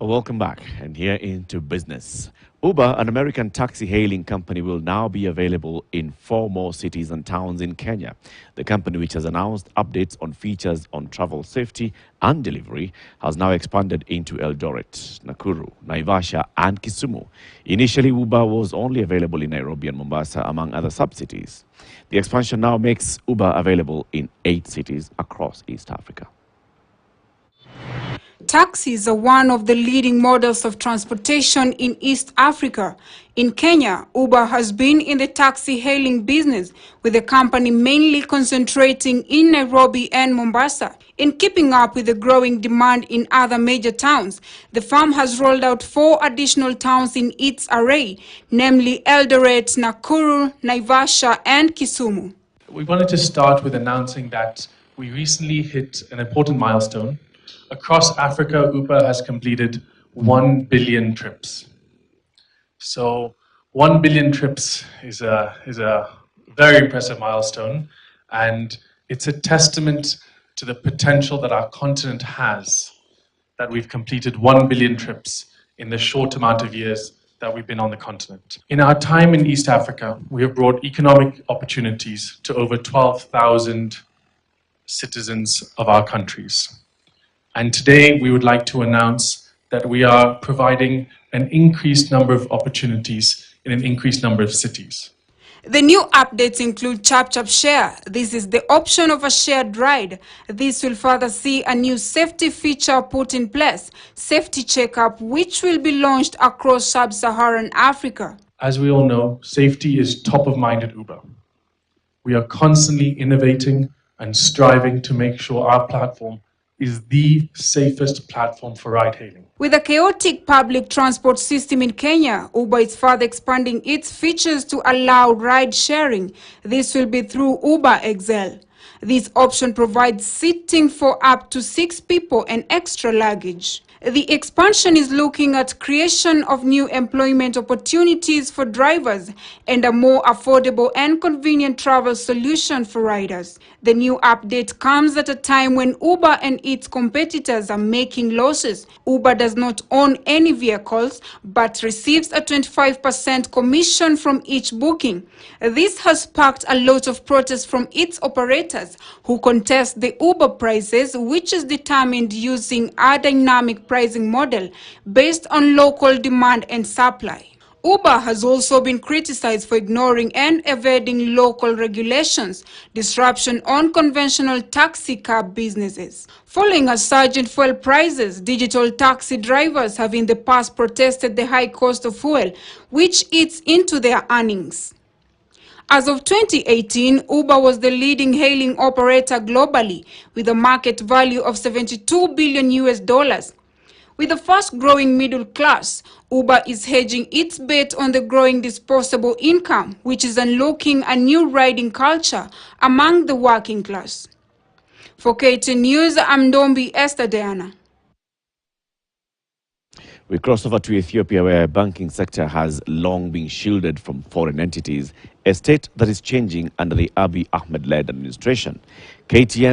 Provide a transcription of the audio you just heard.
Welcome back, and here into business. Uber, an American taxi-hailing company, will now be available in 4 more cities and towns in Kenya. The company, which has announced updates on features on travel safety and delivery, has now expanded into Eldoret, Nakuru, Naivasha, and Kisumu. Initially, Uber was only available in Nairobi and Mombasa, among other sub-cities. The expansion now makes Uber available in 8 cities across East Africa. Taxis are one of the leading models of transportation in East Africa. In Kenya, Uber has been in the taxi-hailing business, with the company mainly concentrating in Nairobi and Mombasa. In keeping up with the growing demand in other major towns, the firm has rolled out 4 additional towns in its array, namely Eldoret, Nakuru, Naivasha, and Kisumu. We wanted to start with announcing that we recently hit an important milestone. Across Africa, Uber has completed 1 billion trips. So 1 billion trips is a very impressive milestone, and it's a testament to the potential that our continent has, that we've completed 1 billion trips in the short amount of years that we've been on the continent. In our time in East Africa, we have brought economic opportunities to over 12,000 citizens of our countries. And today we would like to announce that we are providing an increased number of opportunities in an increased number of cities. The new updates include Chap Chap Share. This is the option of a shared ride. This will further see a new safety feature put in place, Safety Checkup, which will be launched across sub-Saharan Africa. As we all know, safety is top of mind at Uber. We are constantly innovating and striving to make sure our platform is the safest platform for ride-hailing. With a chaotic public transport system in Kenya, Uber is further expanding its features to allow ride-sharing. This will be through Uber XL. This option provides seating for up to 6 people and extra luggage. The expansion is looking at creation of new employment opportunities for drivers and a more affordable and convenient travel solution for riders. The new update comes at a time when Uber and its competitors are making losses. Uber does not own any vehicles but receives a 25% commission from each booking. This has sparked a lot of protest from its operators, who contest the Uber prices, which is determined using a dynamic pricing model based on local demand and supply. Uber has also been criticized for ignoring and evading local regulations, disruption on conventional taxi cab businesses. Following a surge in fuel prices, digital taxi drivers have in the past protested the high cost of fuel, which eats into their earnings. As of 2018, Uber was the leading hailing operator globally, with a market value of $72 billion. With a fast-growing middle class, Uber is hedging its bet on the growing disposable income, which is unlocking a new riding culture among the working class. For KTN News, I'm Ndombi Esther Diana. We cross over to Ethiopia, where the banking sector has long been shielded from foreign entities, a state that is changing under the Abiy Ahmed-led administration. KTN